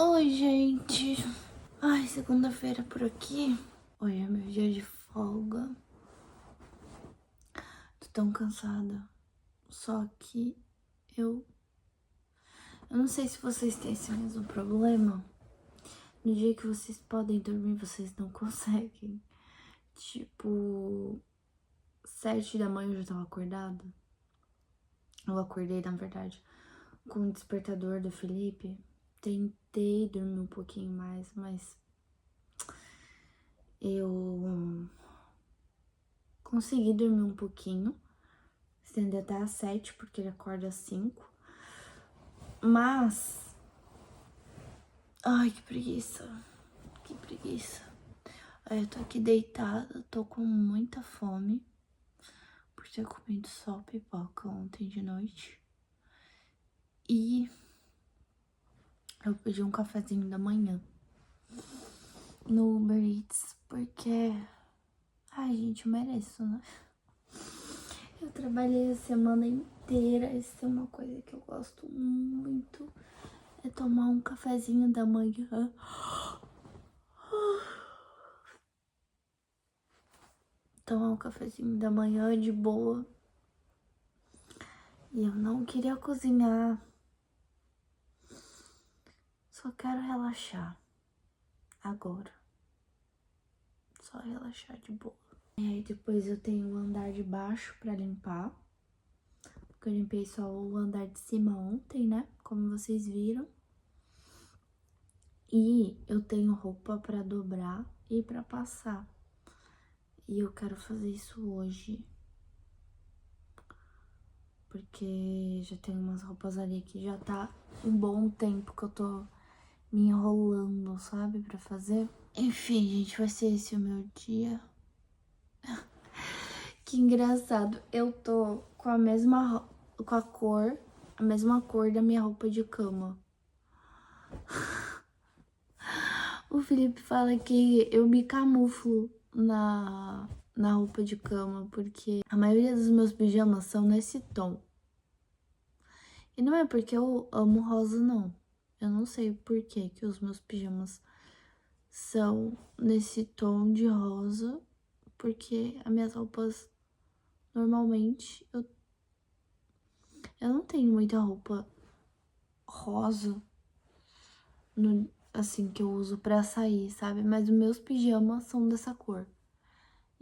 Oi, gente. Ai, segunda-feira por aqui. Hoje é meu dia de folga. Tô tão cansada. Só que eu não sei se vocês têm esse mesmo problema. No dia que vocês podem dormir, vocês não conseguem. Tipo, 7 da manhã eu já tava acordada. Eu acordei, na verdade, com o despertador do Felipe. Tentei dormir um pouquinho mais, mas eu consegui dormir um pouquinho, estender até às 7, porque ele acorda às 5. Mas... ai, que preguiça. Que preguiça. Aí eu tô aqui deitada, tô com muita fome, por ter comido só pipoca ontem de noite. E eu pedi um cafezinho da manhã no Uber Eats, porque... ai, gente, eu mereço, né? Eu trabalhei a semana inteira, essa é uma coisa que eu gosto muito, é tomar um cafezinho da manhã. Tomar um cafezinho da manhã de boa. E eu não queria cozinhar. Só quero relaxar. Agora. Só relaxar de boa. E aí depois eu tenho o andar de baixo pra limpar. Porque eu limpei só o andar de cima ontem, né? Como vocês viram. E eu tenho roupa pra dobrar e pra passar. E eu quero fazer isso hoje. Porque já tem umas roupas ali que já tá um bom tempo que eu tô me enrolando, sabe? Pra fazer. Enfim, gente, vai ser esse o meu dia. Que engraçado. Eu tô com a mesma... com a mesma cor da minha roupa de cama. O Felipe fala que eu me camuflo na roupa de cama, porque a maioria dos meus pijamas são nesse tom. E não é porque eu amo rosa, não. Eu não sei por que os meus pijamas são nesse tom de rosa, porque as minhas roupas, normalmente, eu não tenho muita roupa rosa, assim, que eu uso pra sair, sabe? Mas os meus pijamas são dessa cor.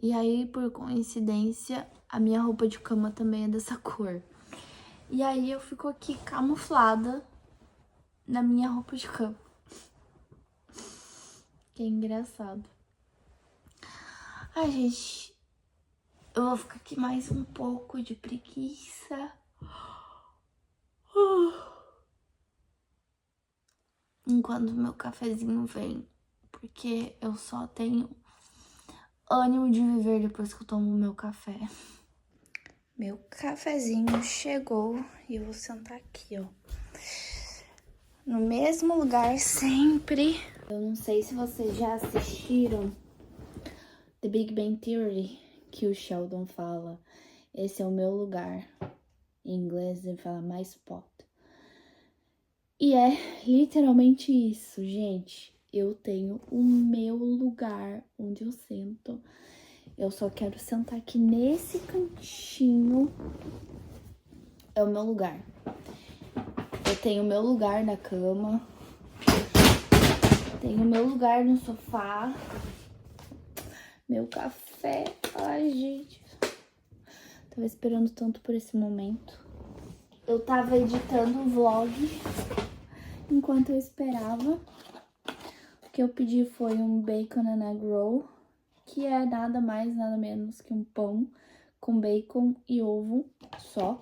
E aí, por coincidência, a minha roupa de cama também é dessa cor. E aí eu fico aqui camuflada na minha roupa de cama. Que engraçado. Ai, gente, eu vou ficar aqui mais um pouco de preguiça. Enquanto meu cafezinho vem. Porque eu só tenho ânimo de viver depois que eu tomo meu café. Meu cafezinho chegou e eu vou sentar aqui, ó. No mesmo lugar sempre. Eu não sei se vocês já assistiram The Big Bang Theory, que o Sheldon fala. Esse é o meu lugar. Em inglês ele fala my spot. E é literalmente isso, gente. Eu tenho o meu lugar onde eu sento. Eu só quero sentar aqui nesse cantinho. É o meu lugar. Eu tenho o meu lugar na cama. Tenho o meu lugar no sofá. Meu café. Ai, gente. Tava esperando tanto por esse momento. Eu tava editando o vlog enquanto eu esperava. O que eu pedi foi um bacon and egg roll, que é nada mais, nada menos que um pão com bacon e ovo só.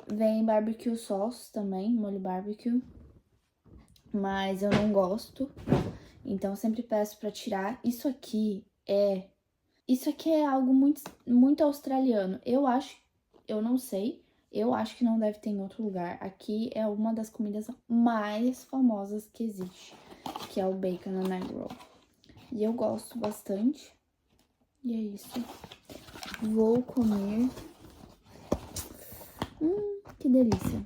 Vem barbecue sauce também, molho barbecue, mas eu não gosto, então eu sempre peço pra tirar. Isso aqui é algo muito australiano. Eu não sei, eu acho que não deve ter em outro lugar. Aqui é uma das comidas mais famosas que existe, que é o bacon and egg roll. E eu gosto bastante. E é isso. Vou comer. Que delícia.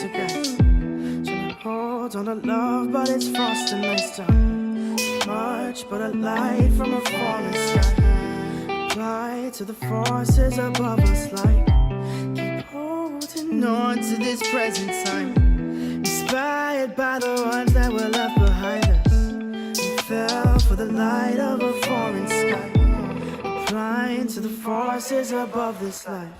poltergeist. Trying to hold on to love, but it's frost and ice time. Much but a light from a falling sky. Apply to the forces above us like keep holding on to this present time. Inspired by the ones that were left behind us. And fell for the light of a foreign sky. Applying to the forces above this life.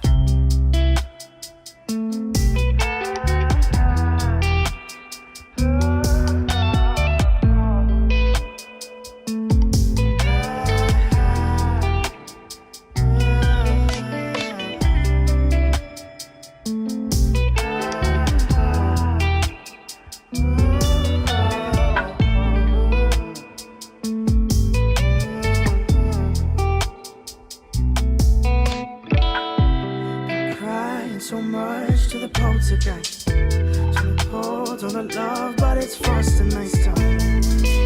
So much to the poltergeist. Trying to hold on to love, but it's frost and ice time.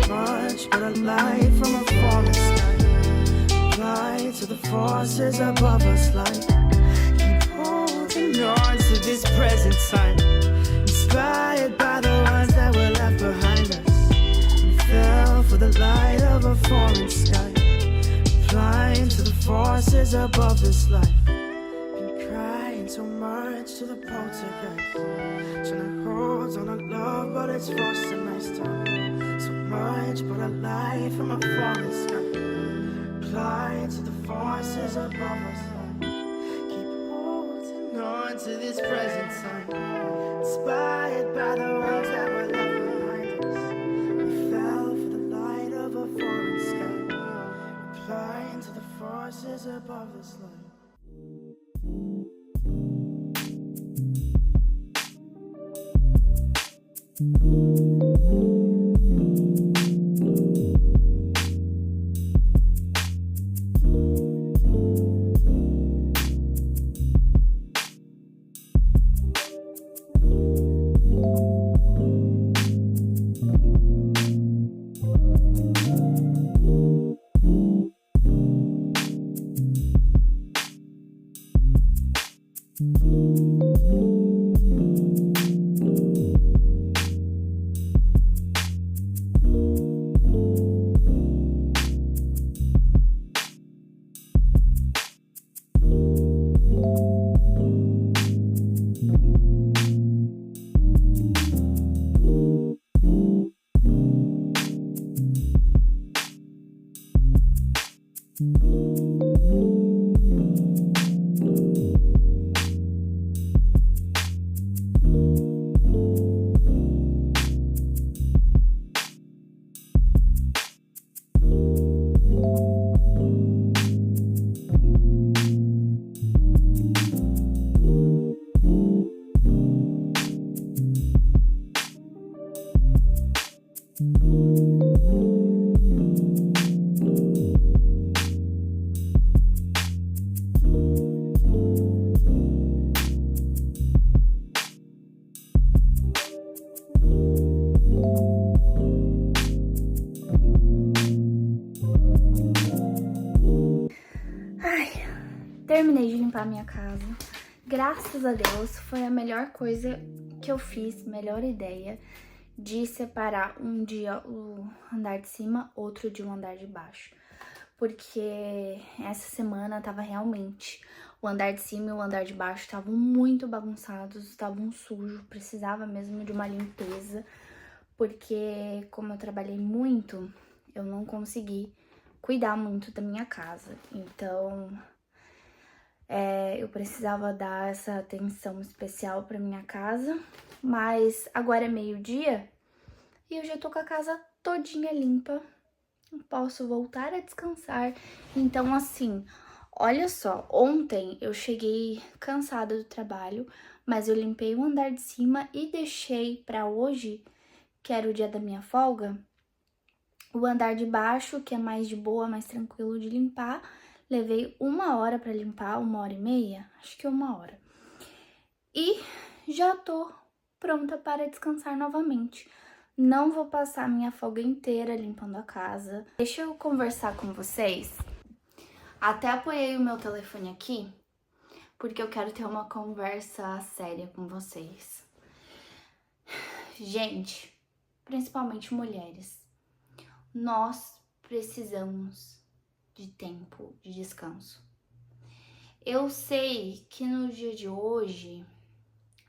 Much but a light from a falling sky. Apply to the forces above us like keep holding on to this present time. Inspired by the ones that were left behind us. We fell for the light of a foreign sky. Applying to the forces above this life. So much to the poltergeist. Trying to hold on to love, but it's frost and ice time. So much but a light from a falling sky. Apply to the forces above us. Keep holding on to this present time. Inspired by the ones that were left behind us. We fell for the light of a foreign sky. Applying to the forces above this light. Terminei de limpar minha casa. Graças a Deus, foi a melhor coisa que eu fiz, melhor ideia de separar um dia o andar de cima, outro dia o andar de baixo. Porque essa semana tava realmente, o andar de cima e o andar de baixo estavam muito bagunçados, estavam sujos, precisava mesmo de uma limpeza. Porque como eu trabalhei muito, eu não consegui cuidar muito da minha casa. Então eu precisava dar essa atenção especial pra minha casa, mas agora é meio-dia e eu já tô com a casa todinha limpa, posso voltar a descansar. Então assim, olha só, ontem eu cheguei cansada do trabalho, mas eu limpei o andar de cima e deixei pra hoje, que era o dia da minha folga, o andar de baixo, que é mais de boa, mais tranquilo de limpar. Levei 1 hora pra limpar, 1h30, acho que 1 hora. E já tô pronta para descansar novamente. Não vou passar minha folga inteira limpando a casa. Deixa eu conversar com vocês. Até apoiei o meu telefone aqui, porque eu quero ter uma conversa séria com vocês. Gente, principalmente mulheres, nós precisamos de tempo de descanso. Eu sei que no dia de hoje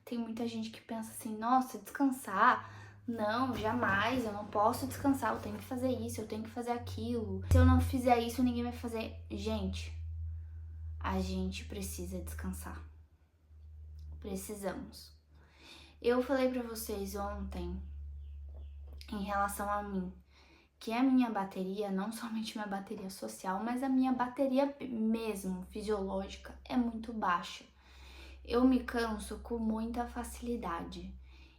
tem muita gente que pensa assim, nossa, descansar? Não, jamais, eu não posso descansar, eu tenho que fazer isso, eu tenho que fazer aquilo. Se eu não fizer isso, ninguém vai fazer. Gente, a gente precisa descansar. Precisamos. Eu falei pra vocês ontem, em relação a mim, que a minha bateria, não somente minha bateria social, mas a minha bateria mesmo, fisiológica, é muito baixa. Eu me canso com muita facilidade.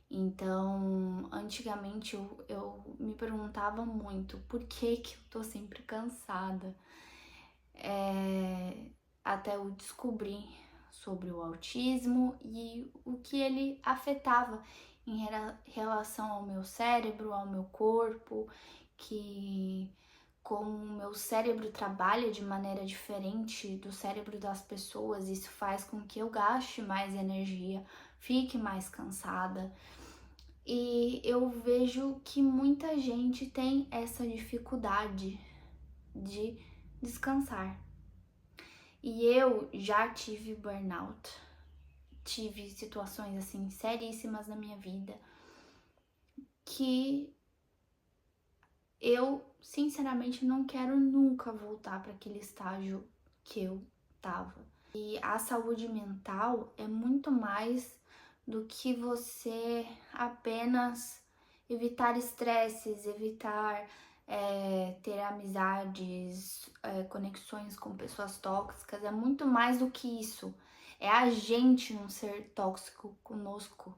Então, antigamente eu me perguntava muito por que eu tô sempre cansada. Até eu descobrir sobre o autismo e o que ele afetava em relação ao meu cérebro, ao meu corpo, que como o meu cérebro trabalha de maneira diferente do cérebro das pessoas, isso faz com que eu gaste mais energia, fique mais cansada. E eu vejo que muita gente tem essa dificuldade de descansar. E eu já tive burnout, tive situações assim seríssimas na minha vida que eu sinceramente não quero nunca voltar para aquele estágio que eu tava. E a saúde mental é muito mais do que você apenas evitar estresses, evitar ter amizades, conexões com pessoas tóxicas, é muito mais do que isso. É a gente não ser tóxico conosco,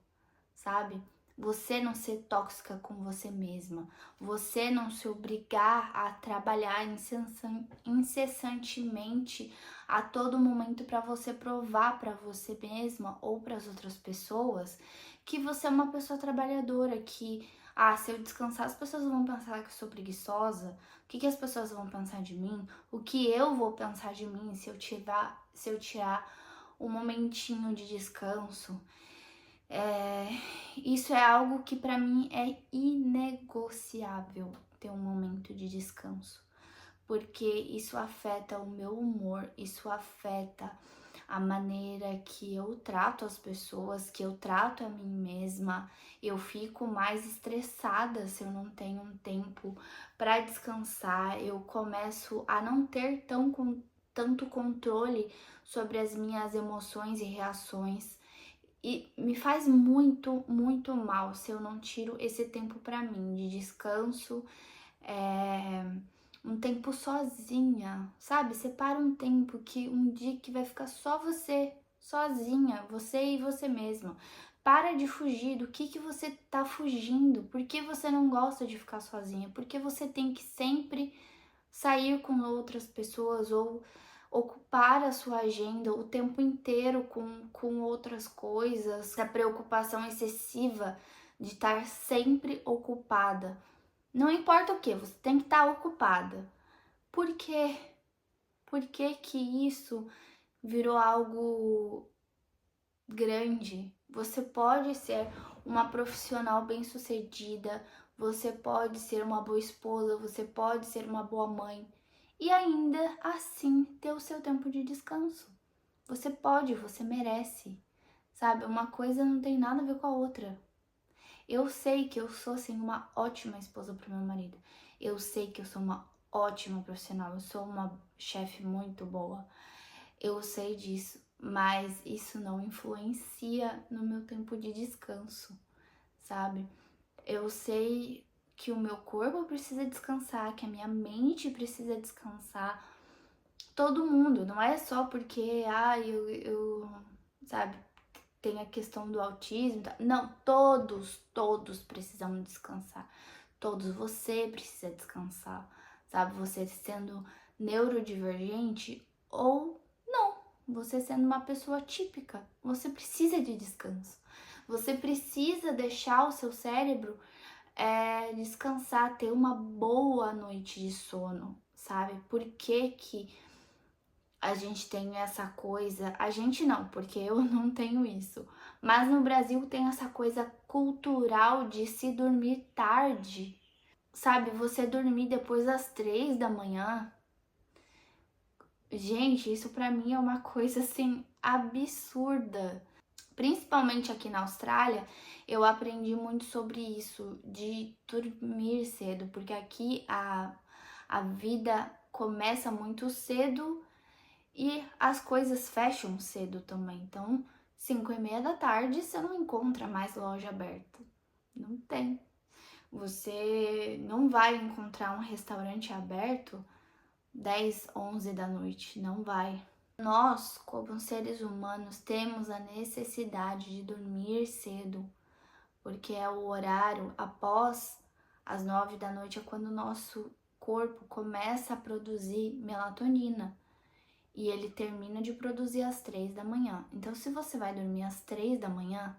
sabe? Você não ser tóxica com você mesma, você não se obrigar a trabalhar incessantemente a todo momento para você provar para você mesma ou para as outras pessoas que você é uma pessoa trabalhadora, que se eu descansar as pessoas vão pensar que eu sou preguiçosa, o que as pessoas vão pensar de mim, o que eu vou pensar de mim se eu tirar um momentinho de descanso. Isso é algo que para mim é inegociável, ter um momento de descanso, porque isso afeta o meu humor, isso afeta a maneira que eu trato as pessoas, que eu trato a mim mesma. Eu fico mais estressada se eu não tenho um tempo para descansar, eu começo a não ter tanto controle sobre as minhas emoções e reações. E me faz muito, muito mal se eu não tiro esse tempo pra mim de descanso, um tempo sozinha, sabe? Separa um tempo um dia que vai ficar só você, sozinha, você e você mesma. Para de fugir do que você tá fugindo, por que você não gosta de ficar sozinha, por que você tem que sempre sair com outras pessoas ou ocupar a sua agenda o tempo inteiro com outras coisas, a preocupação excessiva de estar sempre ocupada. Não importa o que, você tem que estar ocupada. Por quê? Por que isso virou algo grande? Você pode ser uma profissional bem-sucedida, você pode ser uma boa esposa, você pode ser uma boa mãe e ainda assim ter o seu tempo de descanso. Você pode, você merece, sabe? Uma coisa não tem nada a ver com a outra. Eu sei que eu sou, assim, uma ótima esposa pro meu marido. Eu sei que eu sou uma ótima profissional, eu sou uma chefe muito boa. Eu sei disso, mas isso não influencia no meu tempo de descanso, sabe? Eu sei que o meu corpo precisa descansar, que a minha mente precisa descansar. Todo mundo, não é só porque, sabe, tem a questão do autismo. Não, todos precisam descansar. Todos, você precisa descansar, sabe? Você sendo neurodivergente ou não, você sendo uma pessoa típica, você precisa de descanso. Você precisa deixar o seu cérebro descansar, ter uma boa noite de sono, sabe? Por que a gente tem essa coisa? A gente não, porque eu não tenho isso. Mas no Brasil tem essa coisa cultural de se dormir tarde, sabe? Você dormir depois das 3 da manhã. Gente, isso pra mim é uma coisa assim absurda. Principalmente aqui na Austrália, eu aprendi muito sobre isso, de dormir cedo, porque aqui a vida começa muito cedo e as coisas fecham cedo também. Então, 5:30 da tarde, você não encontra mais loja aberta. Não tem. Você não vai encontrar um restaurante aberto 10, 11 da noite. Não vai. Nós, como seres humanos, temos a necessidade de dormir cedo, porque é o horário após as 9 da noite, é quando o nosso corpo começa a produzir melatonina. E ele termina de produzir às 3 da manhã. Então, se você vai dormir às 3 da manhã,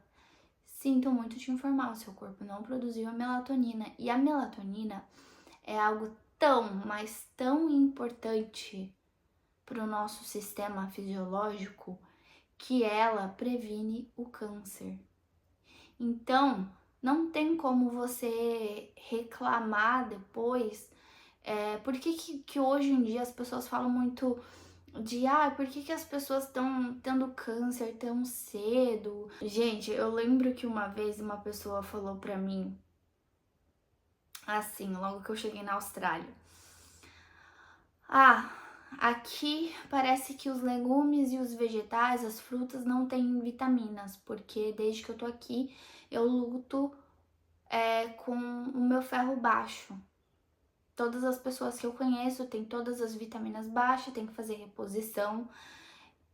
sinto muito te informar, o seu corpo não produziu a melatonina. E a melatonina é algo tão, mas tão importante para o nosso sistema fisiológico que ela previne o câncer. Então, não tem como você reclamar depois. Por que hoje em dia as pessoas falam muito de por que as pessoas estão tendo câncer tão cedo? Gente, eu lembro que uma vez uma pessoa falou pra mim, assim, logo que eu cheguei na Austrália: aqui parece que os legumes e os vegetais, as frutas não têm vitaminas, porque desde que eu tô aqui eu luto com o meu ferro baixo. Todas as pessoas que eu conheço têm todas as vitaminas baixas, tem que fazer reposição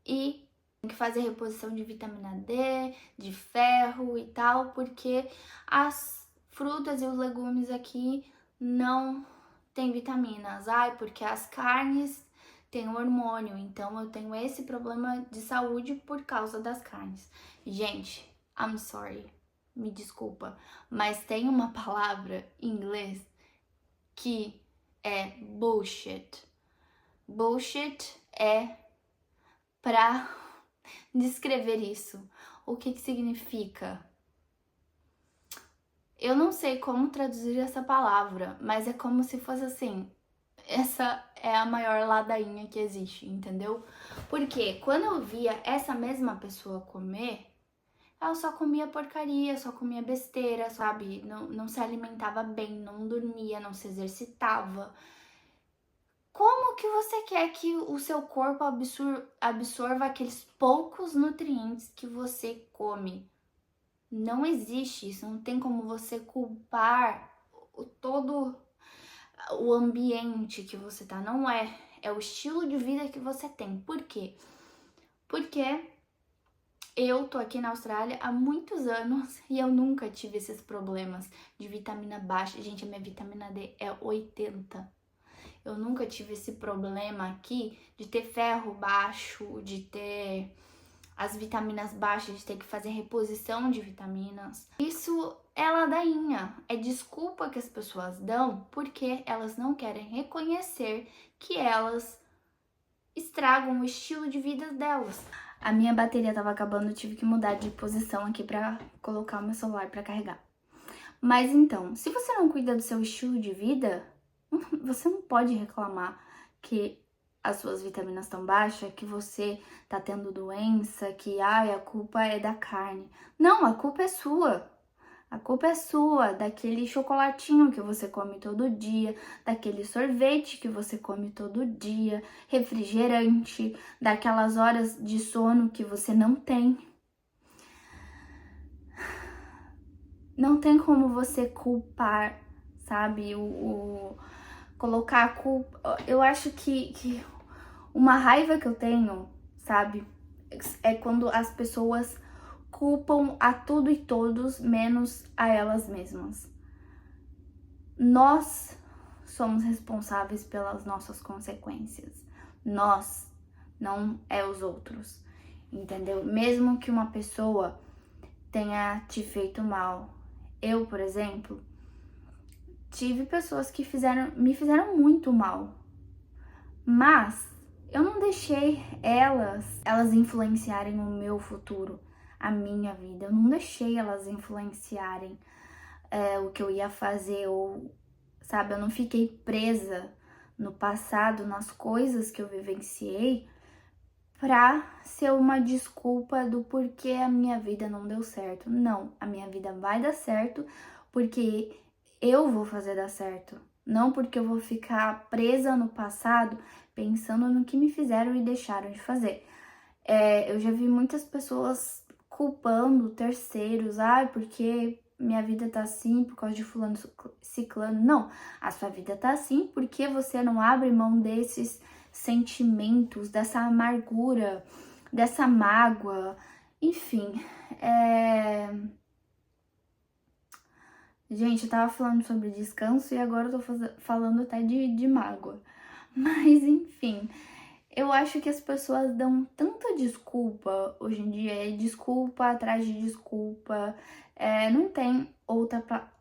e tem que fazer reposição de vitamina D, de ferro e tal, porque as frutas e os legumes aqui não têm vitaminas. Porque as carnes têm hormônio, então eu tenho esse problema de saúde por causa das carnes. Gente, I'm sorry, me desculpa, mas tem uma palavra em inglês que é bullshit. Bullshit é pra descrever isso. O que significa? Eu não sei como traduzir essa palavra, mas é como se fosse assim: essa é a maior ladainha que existe, entendeu? Porque quando eu via essa mesma pessoa comer, ela só comia porcaria, só comia besteira, sabe? Não se alimentava bem, não dormia, não se exercitava. Como que você quer que o seu corpo absorva aqueles poucos nutrientes que você come? Não existe isso, não tem como você culpar todo o ambiente que você tá. Não é o estilo de vida que você tem. Por quê? Porque eu tô aqui na Austrália há muitos anos e eu nunca tive esses problemas de vitamina baixa. Gente, a minha vitamina D é 80. Eu nunca tive esse problema aqui de ter ferro baixo, de ter as vitaminas baixas, de ter que fazer reposição de vitaminas. Isso é ladainha, é desculpa que as pessoas dão porque elas não querem reconhecer que elas estragam o estilo de vida delas. A minha bateria tava acabando, eu tive que mudar de posição aqui pra colocar o meu celular pra carregar. Mas então, se você não cuida do seu estilo de vida, você não pode reclamar que as suas vitaminas estão baixas, que você tá tendo doença, que a culpa é da carne. Não, a culpa é sua. A culpa é sua, daquele chocolatinho que você come todo dia, daquele sorvete que você come todo dia, refrigerante, daquelas horas de sono que você não tem. Não tem como você culpar, sabe, colocar a culpa. Eu acho que uma raiva que eu tenho, sabe, é quando as pessoas culpam a tudo e todos, menos a elas mesmas. Nós somos responsáveis pelas nossas consequências. Nós, não é os outros, entendeu? Mesmo que uma pessoa tenha te feito mal. Eu, por exemplo, tive pessoas que me fizeram muito mal, mas eu não deixei elas influenciarem o meu futuro. a minha vida. Eu não deixei elas influenciarem o que eu ia fazer, ou, sabe, eu não fiquei presa no passado, nas coisas que eu vivenciei, pra ser uma desculpa do porquê a minha vida não deu certo. Não, a minha vida vai dar certo porque eu vou fazer dar certo. Não porque eu vou ficar presa no passado pensando no que me fizeram e deixaram de fazer. Eu já vi muitas pessoas culpando terceiros, porque minha vida tá assim por causa de fulano ciclano. Não, a sua vida tá assim porque você não abre mão desses sentimentos, dessa amargura, dessa mágoa, enfim. Gente, eu tava falando sobre descanso e agora eu tô falando até de mágoa. Mas, enfim, eu acho que as pessoas dão tanta desculpa hoje em dia, desculpa atrás de desculpa, não tem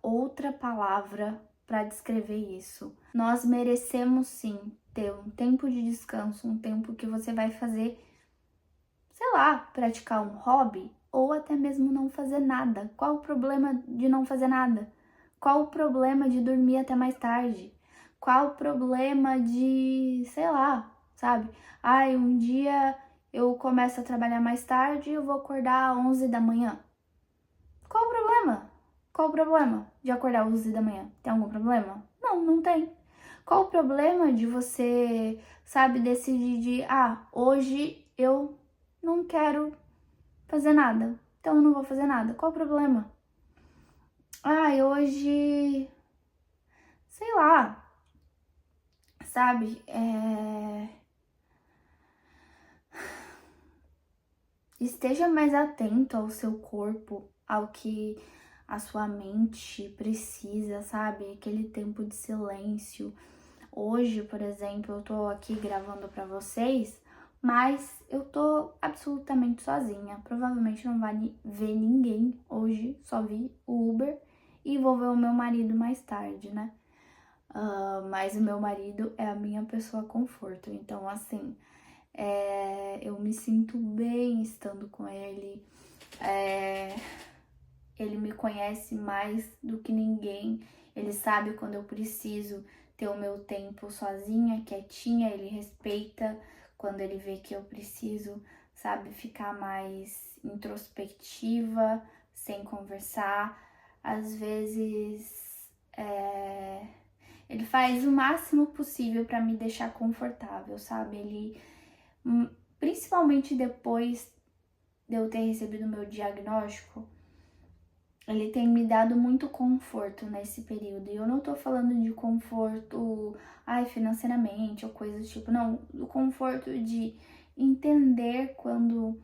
outra palavra pra descrever isso. Nós merecemos sim ter um tempo de descanso, um tempo que você vai fazer, sei lá, praticar um hobby ou até mesmo não fazer nada. Qual o problema de não fazer nada? Qual o problema de dormir até mais tarde? Qual o problema de, sei lá, sabe? Um dia eu começo a trabalhar mais tarde e eu vou acordar às 11 da manhã. Qual o problema? Qual o problema de acordar às 11 da manhã? Tem algum problema? Não, não tem. Qual o problema de você, sabe, decidir hoje eu não quero fazer nada, então eu não vou fazer nada. Qual o problema? Hoje, sei lá, sabe, esteja mais atento ao seu corpo, ao que a sua mente precisa, sabe? Aquele tempo de silêncio. Hoje, por exemplo, eu tô aqui gravando pra vocês, mas eu tô absolutamente sozinha. Provavelmente não vai ver ninguém hoje, só vi o Uber e vou ver o meu marido mais tarde, né? Mas o meu marido é a minha pessoa conforto, então assim, eu me sinto bem estando com ele. Ele me conhece mais do que ninguém, ele sabe quando eu preciso ter o meu tempo sozinha, quietinha, ele respeita quando ele vê que eu preciso, sabe, ficar mais introspectiva, sem conversar. Às vezes, ele faz o máximo possível para me deixar confortável, sabe? Ele, principalmente depois de eu ter recebido o meu diagnóstico, ele tem me dado muito conforto nesse período. E eu não tô falando de conforto, financeiramente ou coisa do tipo. Não, o conforto de entender quando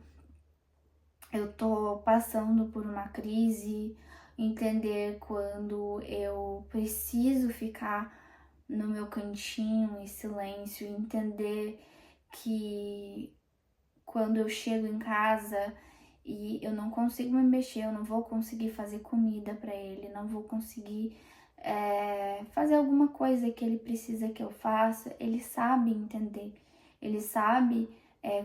eu tô passando por uma crise, entender quando eu preciso ficar no meu cantinho em silêncio, entender que quando eu chego em casa e eu não consigo me mexer, eu não vou conseguir fazer comida para ele, não vou conseguir fazer alguma coisa que ele precisa que eu faça, ele sabe entender, ele sabe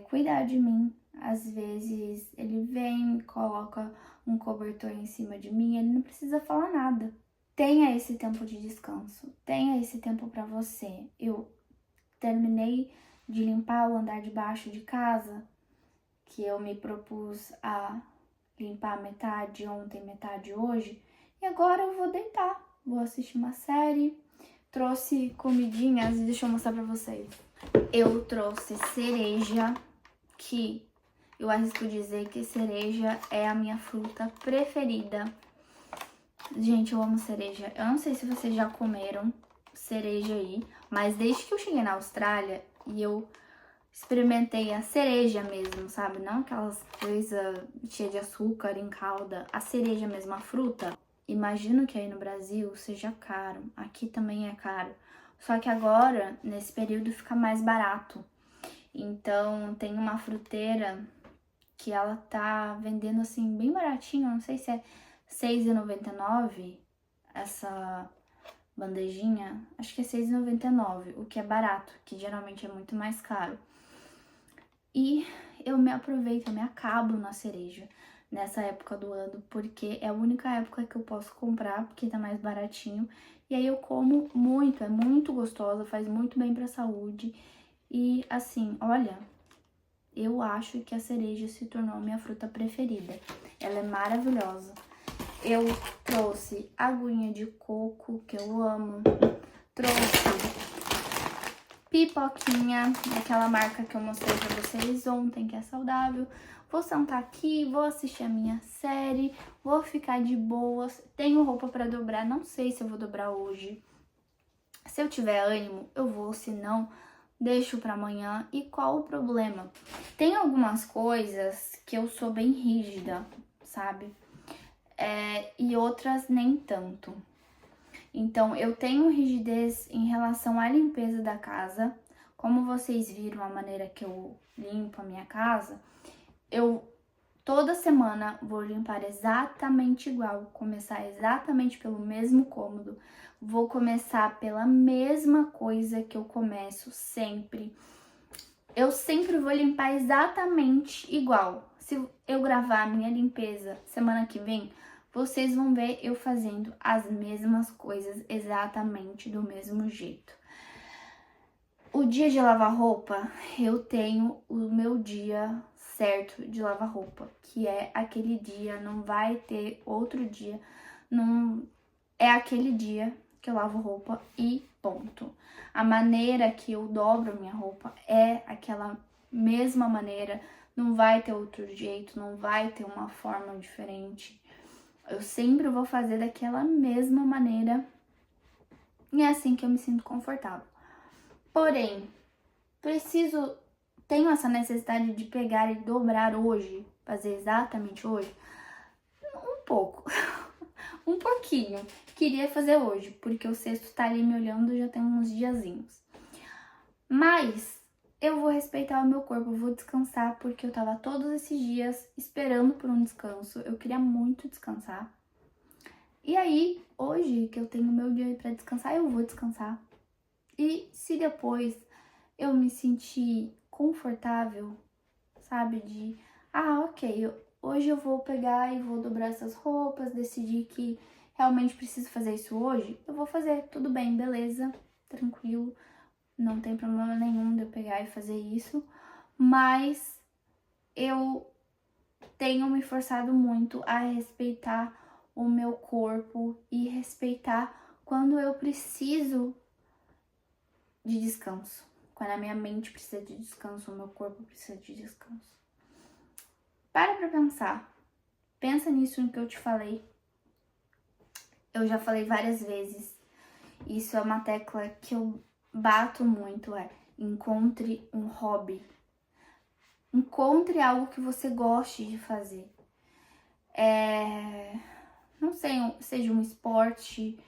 cuidar de mim. Às vezes ele vem, coloca um cobertor em cima de mim, ele não precisa falar nada. Tenha esse tempo de descanso, tenha esse tempo para você. Eu terminei de limpar o andar de baixo de casa, que eu me propus a limpar metade ontem, metade hoje, e agora eu vou deitar, vou assistir uma série. Trouxe comidinhas, deixa eu mostrar pra vocês. Eu trouxe cereja, que eu arrisco dizer que cereja é a minha fruta preferida. Gente, eu amo cereja. Eu não sei se vocês já comeram cereja aí, mas desde que eu cheguei na Austrália e eu experimentei a cereja mesmo, sabe? Não aquelas coisas cheias de açúcar em calda. A cereja mesmo, a fruta. Imagino que aí no Brasil seja caro. Aqui também é caro. Só que agora, nesse período, fica mais barato. Então, tem uma fruteira que ela tá vendendo assim bem baratinho. Não sei se é R$6,99 essa bandejinha. Acho que é R$6,99, o que é barato, que geralmente é muito mais caro. E eu me aproveito, eu me acabo na cereja. nessa época do ano, porque é a única época que eu posso comprar, porque tá mais baratinho. E aí eu como muito, é muito gostosa, faz muito bem pra saúde. E assim, olha, eu acho que a cereja se tornou minha fruta preferida. Ela é maravilhosa. Eu trouxe aguinha de coco, que eu amo. Trouxe pipoquinha, daquela marca que eu mostrei pra vocês ontem, que é saudável. Vou sentar aqui, vou assistir a minha série, vou ficar de boas. Tenho roupa pra dobrar, não sei se eu vou dobrar hoje. Se eu tiver ânimo, eu vou, se não, deixo pra amanhã. E qual o problema? Tem algumas coisas que eu sou bem rígida, sabe? E outras nem tanto. Então, eu tenho rigidez em relação à limpeza da casa. Como vocês viram a maneira que eu limpo a minha casa, eu toda semana vou limpar exatamente igual, começar exatamente pelo mesmo cômodo, vou começar pela mesma coisa que eu começo sempre. Eu sempre vou limpar exatamente igual. Se eu gravar a minha limpeza semana que vem, vocês vão ver eu fazendo as mesmas coisas exatamente do mesmo jeito. O dia de lavar roupa, eu tenho o meu dia certo de lavar roupa, que é aquele dia, não vai ter outro dia, não é aquele dia que eu lavo roupa e ponto. A maneira que eu dobro minha roupa é aquela mesma maneira, não vai ter outro jeito, não vai ter uma forma diferente. Eu sempre vou fazer daquela mesma maneira e é assim que eu me sinto confortável. Porém, tenho essa necessidade de pegar e dobrar hoje, fazer exatamente hoje? Um pouco, um pouquinho. Queria fazer hoje, porque o cesto tá ali me olhando já tem uns diazinhos. Mas eu vou respeitar o meu corpo, eu vou descansar, porque eu tava todos esses dias esperando por um descanso. Eu queria muito descansar. E aí, hoje que eu tenho meu dia pra descansar, eu vou descansar. E se depois eu me sentir confortável, sabe, ok, hoje eu vou pegar e vou dobrar essas roupas, decidir que realmente preciso fazer isso hoje, eu vou fazer, tudo bem, beleza, tranquilo, não tem problema nenhum de eu pegar e fazer isso, mas eu tenho me forçado muito a respeitar o meu corpo e respeitar quando eu preciso de descanso. Quando a minha mente precisa de descanso, o meu corpo precisa de descanso. Para pra pensar. Pensa nisso no que eu te falei. Eu já falei várias vezes. Isso é uma tecla que eu bato muito, encontre um hobby. Encontre algo que você goste de fazer. Não sei, seja um esporte,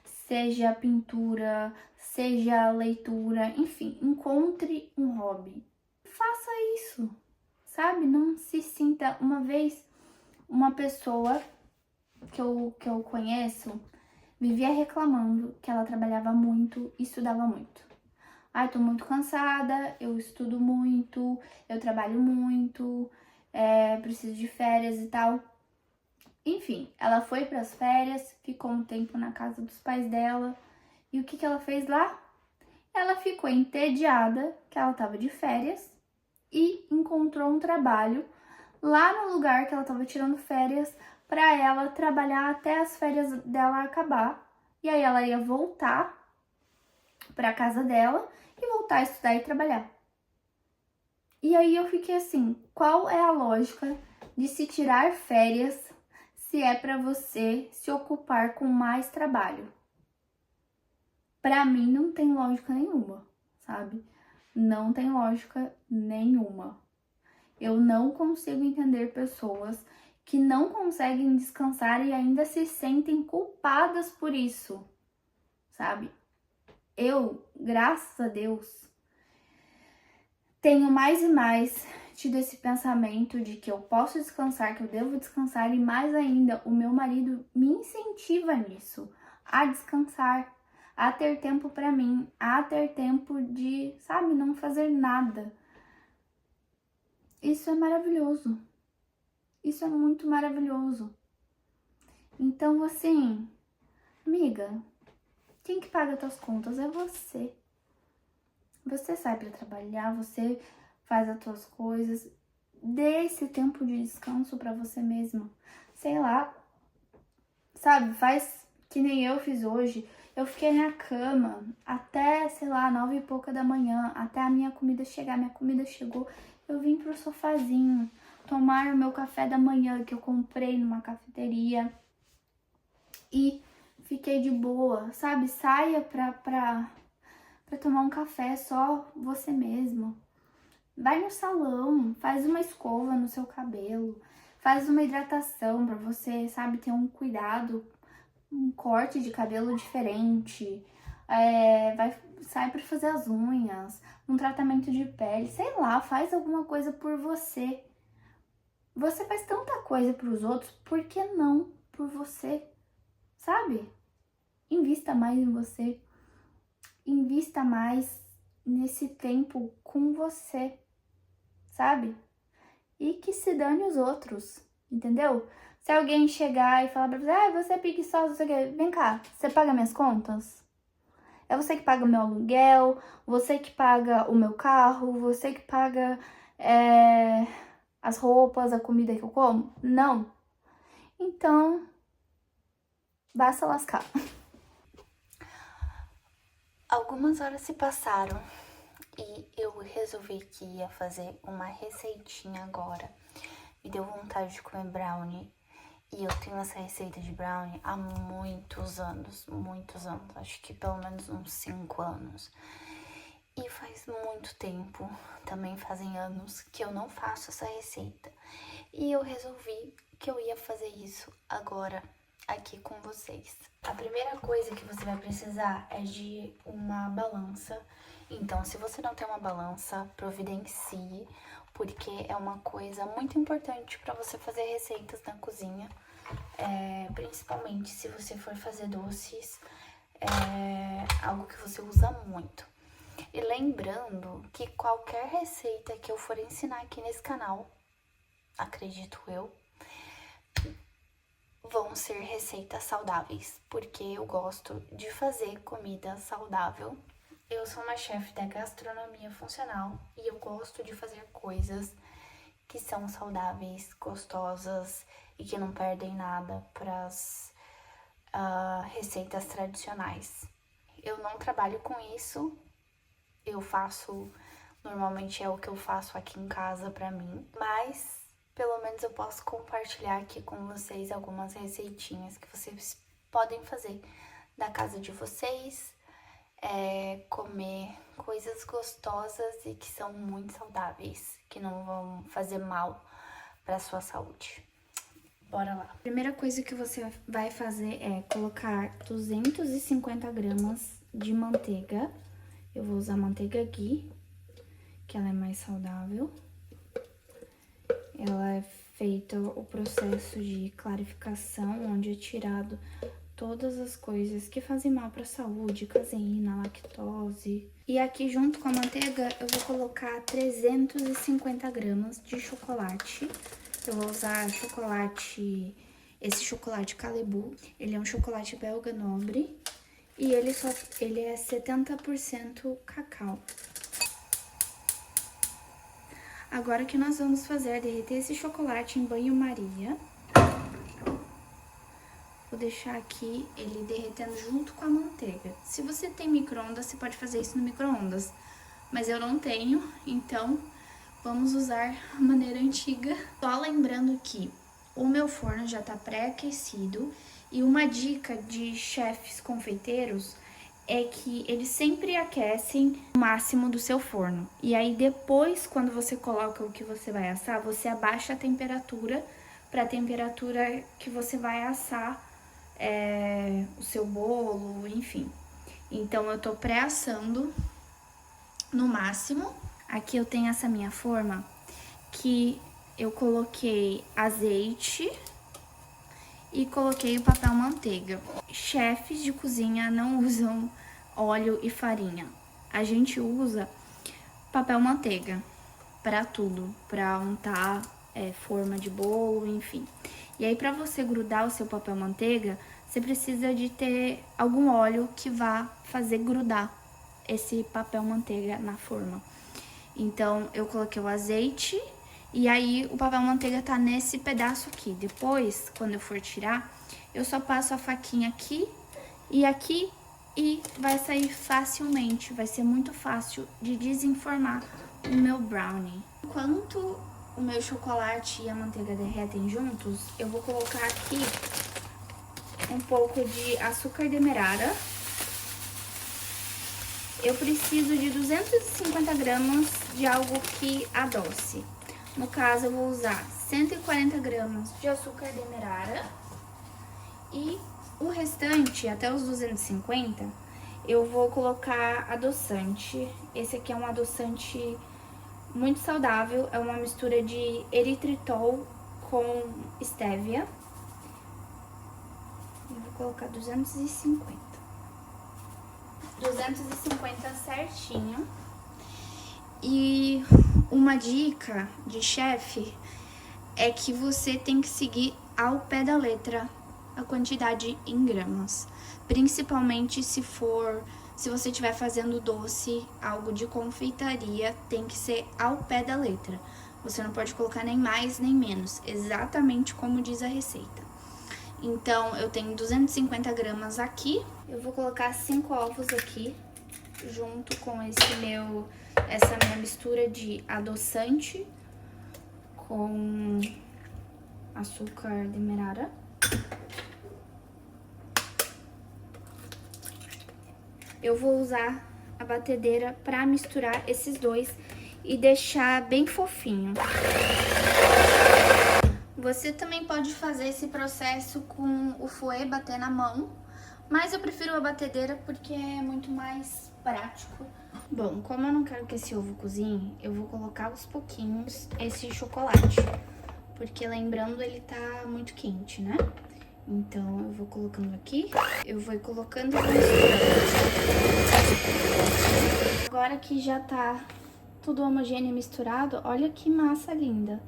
seja pintura, seja leitura, enfim, encontre um hobby. Faça isso, sabe? Não se sinta... Uma vez, uma pessoa que eu conheço vivia reclamando que ela trabalhava muito e estudava muito. Ai, tô muito cansada, eu estudo muito, eu trabalho muito, preciso de férias e tal. Enfim, ela foi para as férias, ficou um tempo na casa dos pais dela. E o que ela fez lá? Ela ficou entediada, que ela estava de férias, e encontrou um trabalho lá no lugar que ela estava tirando férias para ela trabalhar até as férias dela acabar. E aí ela ia voltar para casa dela e voltar a estudar e trabalhar. E aí eu fiquei assim, qual é a lógica de se tirar férias se é para você se ocupar com mais trabalho? Pra mim não tem lógica nenhuma, sabe? Não tem lógica nenhuma. Eu não consigo entender pessoas que não conseguem descansar e ainda se sentem culpadas por isso, sabe? Eu, graças a Deus, tenho mais e mais tido esse pensamento de que eu posso descansar, que eu devo descansar, e mais ainda, o meu marido me incentiva nisso, a descansar, a ter tempo pra mim, a ter tempo de, sabe, não fazer nada. Isso é maravilhoso. Isso é muito maravilhoso. Então, assim, amiga, quem que paga tuas contas é você. Você sai pra trabalhar, você faz as tuas coisas. Dê esse tempo de descanso pra você mesma. Sei lá, sabe, faz que nem eu fiz hoje. Eu fiquei na cama até, sei lá, 9 e pouca da manhã, até a minha comida chegar. Minha comida chegou, eu vim pro sofazinho tomar o meu café da manhã que eu comprei numa cafeteria e fiquei de boa, sabe? Saia pra tomar um café só você mesmo. Vai no salão, faz uma escova no seu cabelo, faz uma hidratação pra você, sabe, ter um cuidado, um corte de cabelo diferente. Sai pra fazer as unhas, um tratamento de pele, sei lá, faz alguma coisa por você. Você faz tanta coisa pros outros, por que não por você? Sabe? Invista mais em você. Invista mais nesse tempo com você, sabe? E que se dane os outros, entendeu? Se alguém chegar e falar pra você, você é preguiçosa, você quer... Vem cá, você paga minhas contas? É você que paga o meu aluguel, você que paga o meu carro, você que paga as roupas, a comida que eu como? Não. Então, basta lascar. Algumas horas se passaram e eu resolvi que ia fazer uma receitinha agora. Me deu vontade de comer brownie. E eu tenho essa receita de brownie há muitos anos. Acho que pelo menos uns 5 anos. E faz muito tempo, também fazem anos, que eu não faço essa receita. E eu resolvi que eu ia fazer isso agora, aqui com vocês. A primeira coisa que você vai precisar é de uma balança. Então, se você não tem uma balança, providencie, porque é uma coisa muito importante para você fazer receitas na cozinha. Principalmente se você for fazer doces, é algo que você usa muito. E lembrando que qualquer receita que eu for ensinar aqui nesse canal, acredito eu, vão ser receitas saudáveis, porque eu gosto de fazer comida saudável. Eu sou uma chefe da gastronomia funcional e eu gosto de fazer coisas que são saudáveis, gostosas e que não perdem nada para as receitas tradicionais. Eu não trabalho com isso, eu faço, normalmente é o que eu faço aqui em casa pra mim, mas pelo menos eu posso compartilhar aqui com vocês algumas receitinhas que vocês podem fazer da casa de vocês, comer coisas gostosas e que são muito saudáveis, que não vão fazer mal para sua saúde. Bora lá. A primeira coisa que você vai fazer é colocar 250 gramas de manteiga. Eu vou usar manteiga ghee, que ela é mais saudável. Ela é feita o processo de clarificação, onde é tirado todas as coisas que fazem mal para a saúde, caseína, lactose. E aqui junto com a manteiga eu vou colocar 350 gramas de chocolate. Eu vou usar esse chocolate Callebaut. Ele é um chocolate belga nobre e ele é 70% cacau. Agora o que nós vamos fazer é derreter esse chocolate em banho-maria. Vou deixar aqui ele derretendo junto com a manteiga. Se você tem micro-ondas, você pode fazer isso no micro-ondas. Mas eu não tenho, então vamos usar a maneira antiga. Só lembrando que o meu forno já tá pré-aquecido. E uma dica de chefes confeiteiros é que eles sempre aquecem o máximo do seu forno. E aí depois, quando você coloca o que você vai assar, você abaixa a temperatura para a temperatura que você vai assar o seu bolo, enfim. Então eu tô pré-assando no máximo. Aqui eu tenho essa minha forma que eu coloquei azeite e coloquei o papel manteiga. Chefes de cozinha não usam óleo e farinha. A gente usa papel manteiga para tudo, para untar forma de bolo, enfim. E aí, pra você grudar o seu papel manteiga, você precisa de ter algum óleo que vá fazer grudar esse papel manteiga na forma. Então, eu coloquei o azeite e aí o papel manteiga tá nesse pedaço aqui. Depois, quando eu for tirar, eu só passo a faquinha aqui e vai sair facilmente. Vai ser muito fácil de desenformar o meu brownie. Enquanto o meu chocolate e a manteiga derretem juntos, eu vou colocar aqui um pouco de açúcar demerara. Eu preciso de 250 gramas de algo que adoce. No caso, eu vou usar 140 gramas de açúcar demerara. E o restante, até os 250, eu vou colocar adoçante. Esse aqui é um adoçante muito saudável. É uma mistura de eritritol com stevia. Eu vou colocar 250 certinho. E uma dica de chefe é que você tem que seguir ao pé da letra a quantidade em gramas, principalmente se você estiver fazendo doce, algo de confeitaria, tem que ser ao pé da letra. Você não pode colocar nem mais nem menos, exatamente como diz a receita. Então, eu tenho 250 gramas aqui. Eu vou colocar 5 ovos aqui, junto com essa minha mistura de adoçante com açúcar demerara. Eu vou usar a batedeira para misturar esses dois e deixar bem fofinho. Você também pode fazer esse processo com o fouet, bater na mão, mas eu prefiro a batedeira porque é muito mais prático. Bom, como eu não quero que esse ovo cozinhe, eu vou colocar aos pouquinhos esse chocolate, porque lembrando, ele tá muito quente, né? Então, eu vou colocando aqui, eu vou colocando e vou misturando. Agora que já tá tudo homogêneo e misturado, olha que massa linda,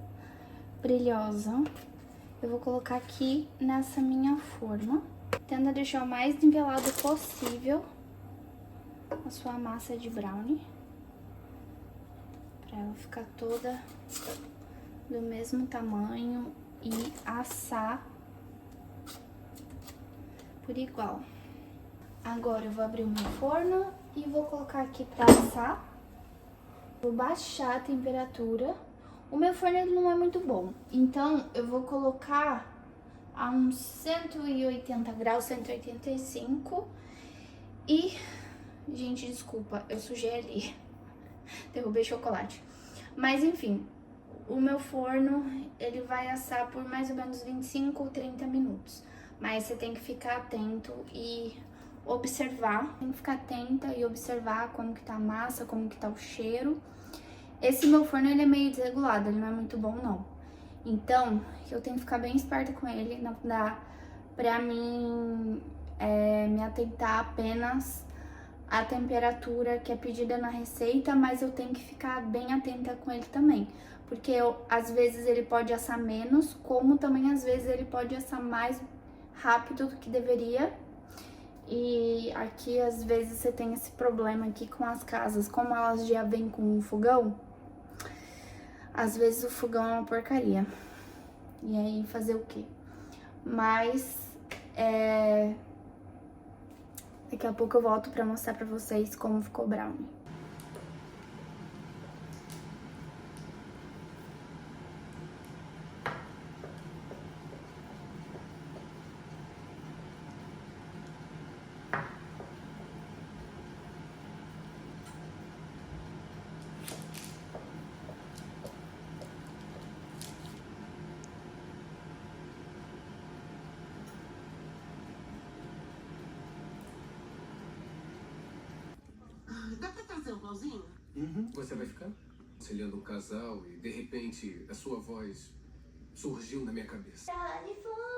brilhosa. Eu vou colocar aqui nessa minha forma, tenta deixar o mais nivelado possível a sua massa de brownie, pra ela ficar toda do mesmo tamanho e assar por igual. Agora eu vou abrir o meu forno e vou colocar aqui pra assar. Vou baixar a temperatura. O meu forno ele não é muito bom, então eu vou colocar a uns 180 graus, 185. E, gente, desculpa, eu sujei ali, derrubei chocolate. Mas enfim, o meu forno ele vai assar por mais ou menos 25 ou 30 minutos. Mas você tem que ficar atento e observar, tem que ficar atenta e observar como que tá a massa, como que tá o cheiro. Esse meu forno, ele é meio desregulado, ele não é muito bom, não. Então, eu tenho que ficar bem esperta com ele, não dá pra mim me atentar apenas à temperatura que é pedida na receita, mas eu tenho que ficar bem atenta com ele também. Porque às vezes ele pode assar menos, como também às vezes ele pode assar mais rápido do que deveria. E aqui, às vezes, você tem esse problema aqui com as casas, como elas já vêm com um fogão, às vezes o fogão é uma porcaria. E aí, fazer o quê? Mas, daqui a pouco eu volto pra mostrar pra vocês como ficou o brownie. Dá pra trazer um pauzinho? Você vai ficar auxiliando um casal e, de repente, a sua voz surgiu na minha cabeça. Califórnia.